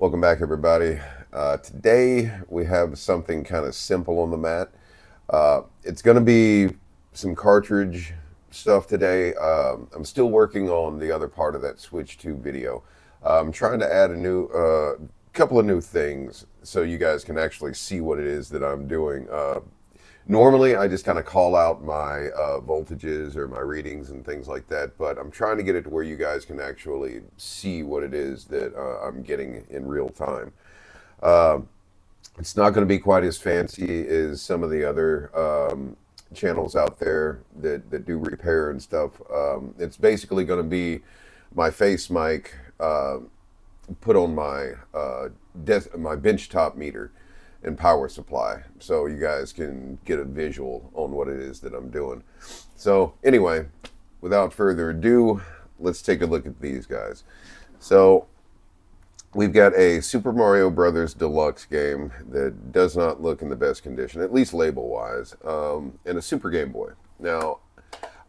Welcome back, everybody. Today we have something kind of simple on the mat. It's going to be some cartridge stuff today. I'm still working on the other part of that Switch 2 video. I'm trying to add a new couple of new things so you guys can actually see what it is that I'm doing. Normally, I just kind of call out my voltages or my readings and things like that, but I'm trying to get it to where you guys can actually see what it is that I'm getting in real time. Uh, it's not going to be quite as fancy as some of the other channels out there that do repair and stuff. It's basically going to be my face mic put on my my benchtop meter and power supply, so you guys can get a visual on what it is that I'm doing. So anyway, without further ado, let's take a look at these guys. So we've got a Super Mario Brothers Deluxe game that does not look in the best condition, at least label wise, and a Super Game Boy. Now,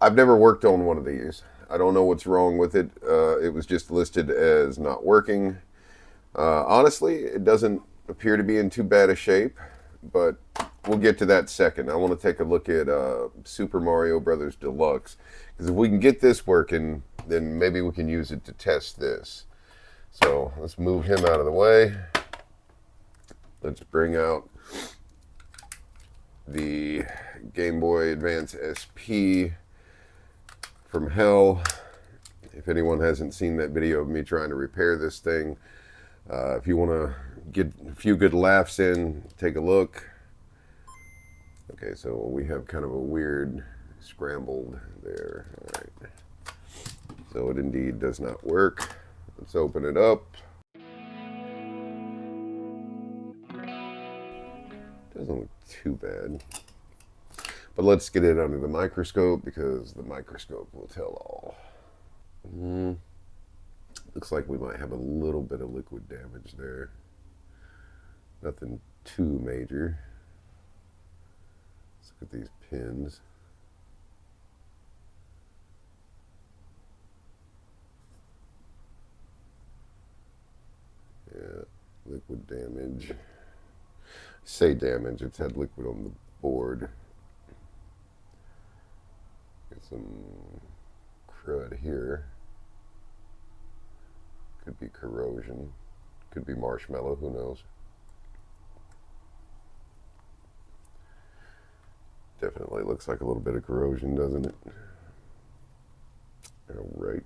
I've never worked on one of these. I don't know what's wrong with it. It was just listed as not working. Honestly, it doesn't appear to be in too bad a shape, but we'll get to that second. I want to take a look at Super Mario Brothers Deluxe, because if we can get this working, then maybe we can use it to test this. So let's move him out of the way. Let's bring out the Game Boy Advance SP from hell. If anyone hasn't seen that video of me trying to repair this thing, if you want to get a few good laughs in, take a look. Okay, so we have kind of a weird scrambled there. All right. So it indeed does not work. Let's open it up. Doesn't look too bad. But let's get it under the microscope, because the microscope will tell all. Looks like we might have a little bit of liquid damage there. Nothing too major. Let's look at these pins. Yeah, liquid damage. Say damage, it's had liquid on the board. Get some crud here. Could be corrosion. Could be marshmallow, who knows. Definitely looks like a little bit of corrosion, doesn't it? All right.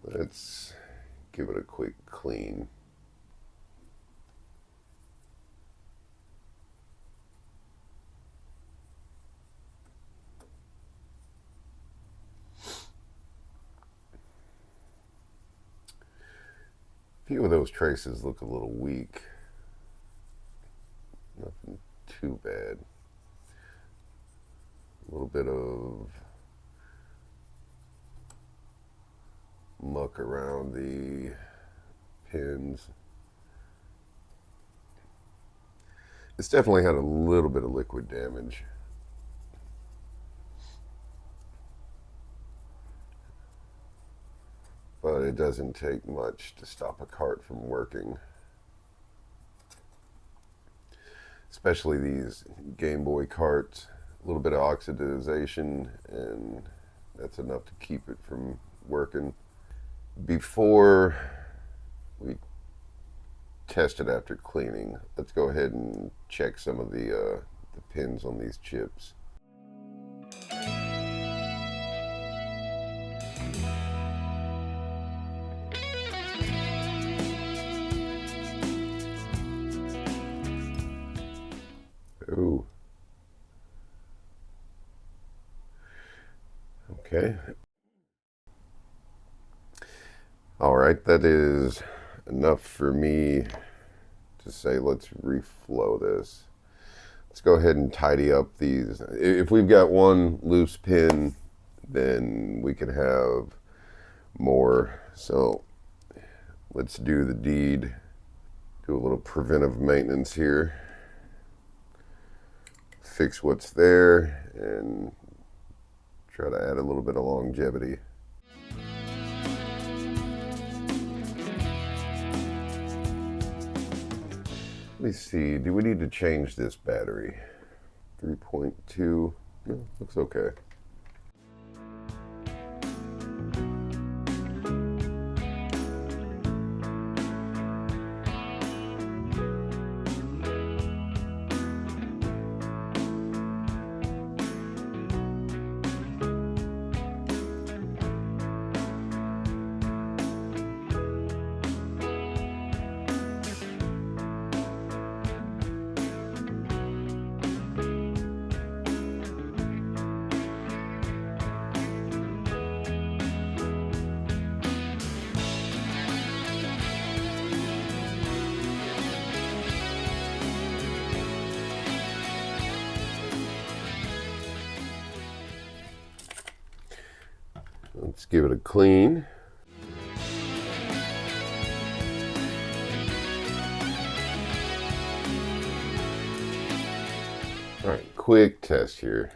Let's give it a quick clean. A few of those traces look a little weak. Nothing too bad. A little bit of muck around the pins. It's definitely had a little bit of liquid damage. But it doesn't take much to stop a cart from working. Especially these Game Boy carts. A little bit of oxidization, and that's enough to keep it from working. Before we test it after cleaning, let's go ahead and check some of the pins on these chips. Ooh. Okay. All right, that is enough for me to say let's reflow this. Let's go ahead and tidy up these. If we've got one loose pin, then we could have more. So let's do the deed. Do a little preventive maintenance here. Fix what's there and try to add a little bit of longevity. Let me see. Do we need to change this battery? 3.2. No, looks okay. Let's give it a clean. All right, quick test here.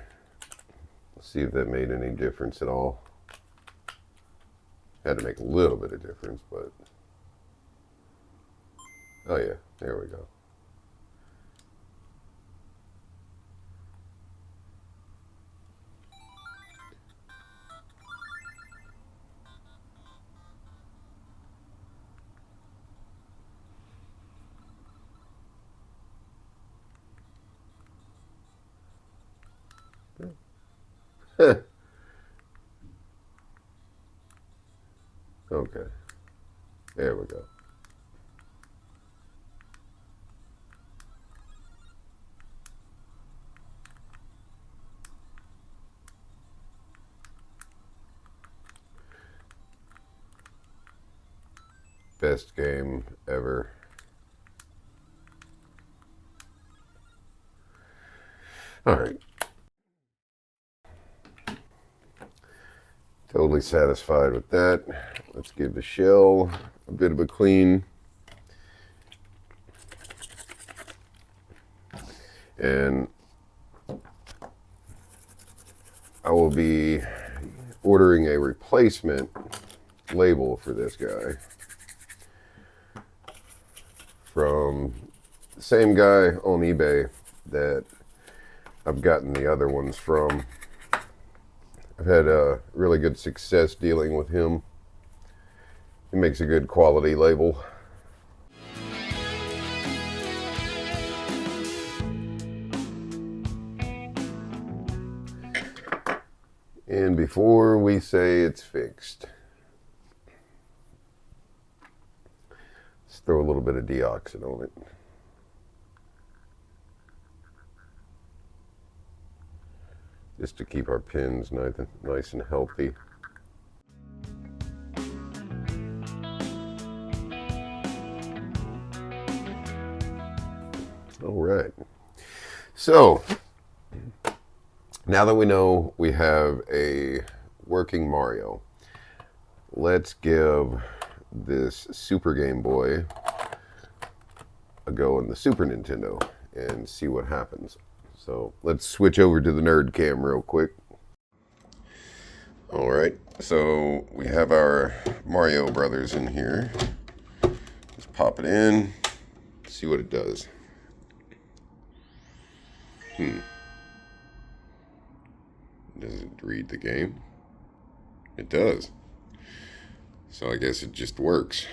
Let's see if that made any difference at all. Had to make a little bit of difference, but oh yeah, there we go. Okay, there we go. Best game ever. All right. Totally satisfied with that. Let's give the shell a bit of a clean. And I will be ordering a replacement label for this guy from the same guy on eBay that I've gotten the other ones from. I've had a really good success dealing with him. He makes a good quality label. And before we say it's fixed, let's throw a little bit of deoxit on it. Just to keep our pins nice and healthy. All right. So, now that we know we have a working Mario, let's give this Super Game Boy a go on the Super Nintendo and see what happens. So let's switch over to the nerd cam real quick. All right, so we have our Mario Brothers in here. Let's pop it in, see what it does. Does it read the game? It does. So I guess it just works.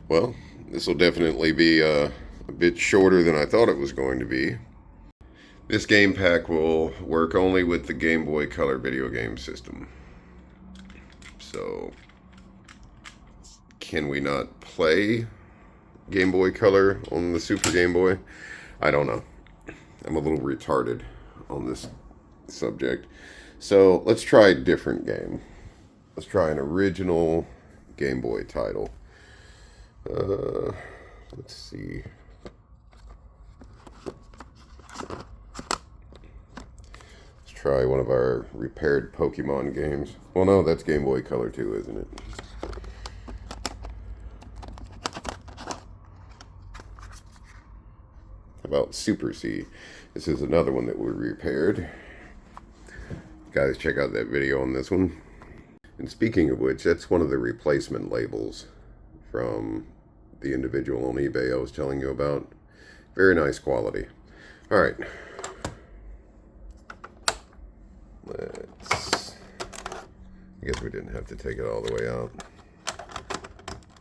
Well, this will definitely be a bit shorter than I thought it was going to be. This game pack will work only with the Game Boy Color video game system. So, can we not play Game Boy Color on the Super Game Boy? I don't know. I'm a little retarded on this subject. So let's try a different game. Let's try an original Game Boy title. Let's see. Let's try one of our repaired Pokemon games. Well, no, that's Game Boy Color too, isn't it? How about Super C? This is another one that we repaired. Guys, check out that video on this one. And speaking of which, that's one of the replacement labels from the individual on eBay I was telling you about. Very nice quality. All right. I guess we didn't have to take it all the way out.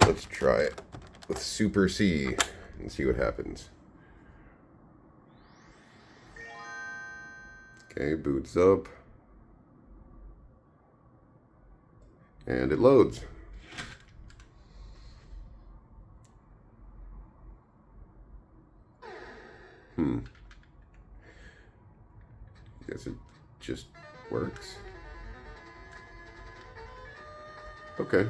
Let's try it with Super C and see what happens. Okay, boots up. And it loads. Guess it just works. Okay.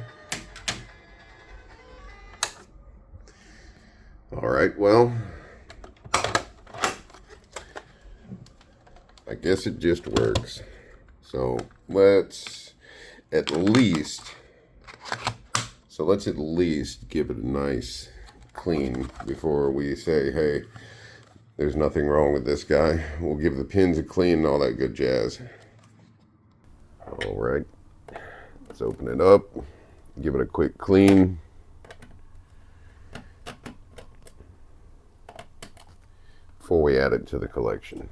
All right, well, I guess it just works. So let's at least give it a nice clean before we say, hey, there's nothing wrong with this guy. We'll give the pins a clean and all that good jazz. All right, let's open it up, give it a quick clean. Before we add it to the collection.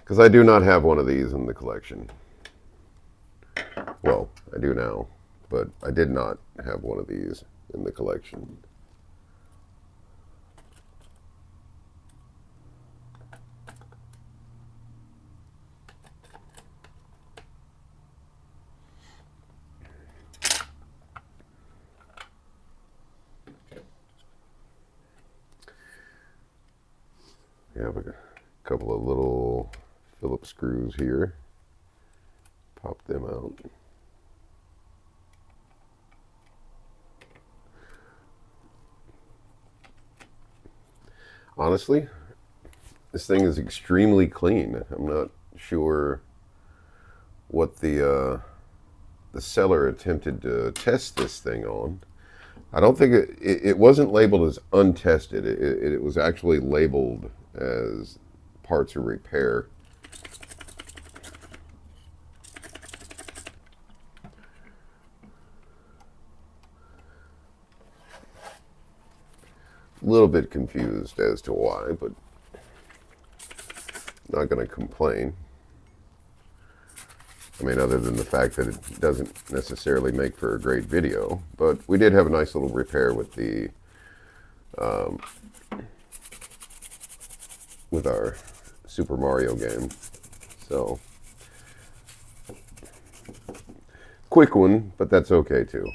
Because I do not have one of these in the collection. Well, I do now, but I did not have one of these in the collection. We have a couple of little Phillips screws here. Pop them out. Honestly, this thing is extremely clean. I'm not sure what the seller attempted to test this thing on. I don't think it wasn't labeled as untested. It was actually labeled as parts of repair. A little bit confused as to why, but not going to complain. I mean, other than the fact that it doesn't necessarily make for a great video, but we did have a nice little repair with the with our Super Mario game. So, quick one, but that's okay too.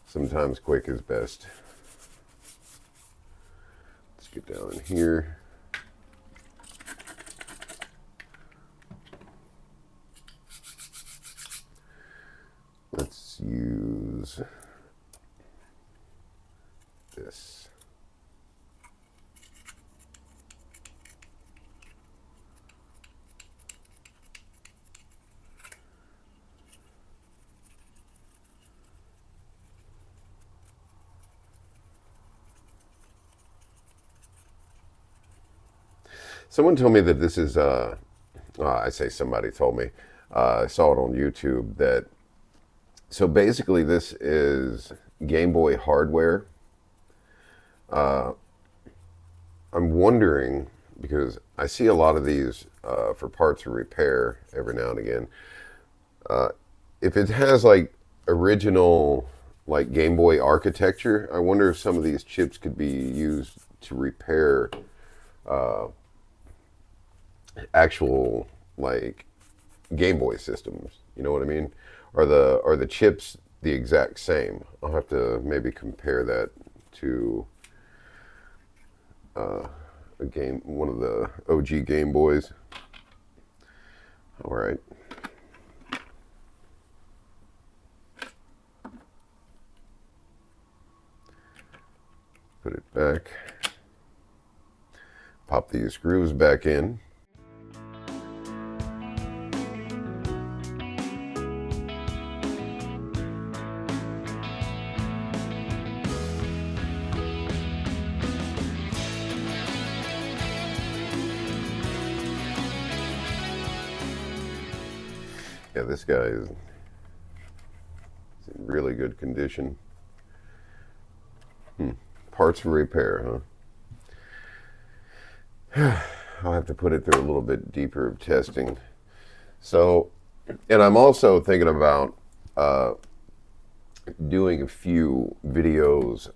Sometimes quick is best. Let's get down in here. Let's use this. Someone told me that this is, I say somebody told me, I saw it on YouTube that, so basically this is Game Boy hardware. I'm wondering, because I see a lot of these for parts of repair every now and again, if it has like original like Game Boy architecture, I wonder if some of these chips could be used to repair actual like Game Boy systems. You know what I mean? Are the chips the exact same? I'll have to maybe compare that to one of the OG Game Boys. All right. Put it back. Pop these screws back in. Yeah, this guy is really good condition. Parts for repair, huh? I'll have to put it through a little bit deeper of testing. So, and I'm also thinking about doing a few videos.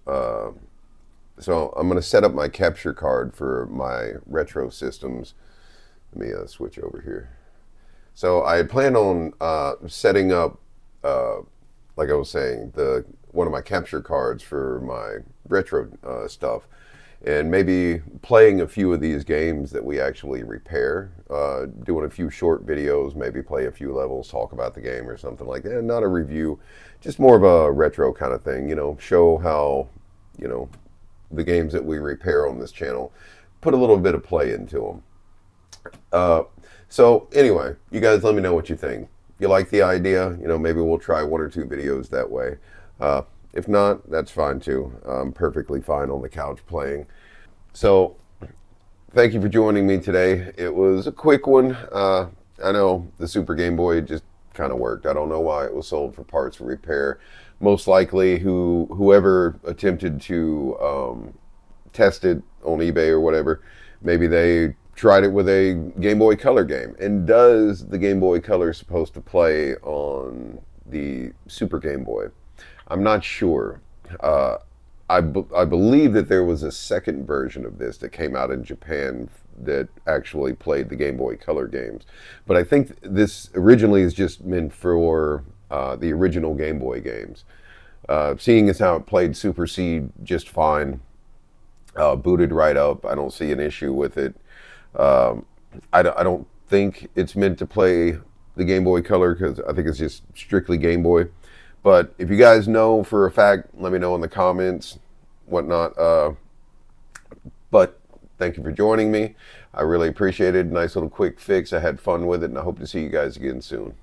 So I'm going to set up my capture card for my retro systems. Let me switch over here. So I had planned on setting up, like I was saying, one of my capture cards for my retro stuff, and maybe playing a few of these games that we actually repair, doing a few short videos, maybe play a few levels, talk about the game or something like that. Not a review, just more of a retro kind of thing, show how, the games that we repair on this channel, put a little bit of play into them. So anyway, you guys let me know what you think. If you like the idea, maybe we'll try one or two videos that way. If not, that's fine too. I'm perfectly fine on the couch playing. So thank you for joining me today. It was a quick one. I know the Super Game Boy just kind of worked. I don't know why it was sold for parts for repair. Most likely whoever attempted to test it on eBay or whatever, maybe they tried it with a Game Boy Color game. And does the Game Boy Color supposed to play on the Super Game Boy? I'm not sure. I believe that there was a second version of this that came out in Japan that actually played the Game Boy Color games. But I think this originally is just meant for the original Game Boy games. Seeing as how it played Super Seed just fine, booted right up, I don't see an issue with it. I don't think it's meant to play the Game Boy Color because I think it's just strictly Game Boy. But if you guys know for a fact, let me know in the comments, whatnot. But thank you for joining me. I really appreciate it. Nice little quick fix. I had fun with it, and I hope to see you guys again soon.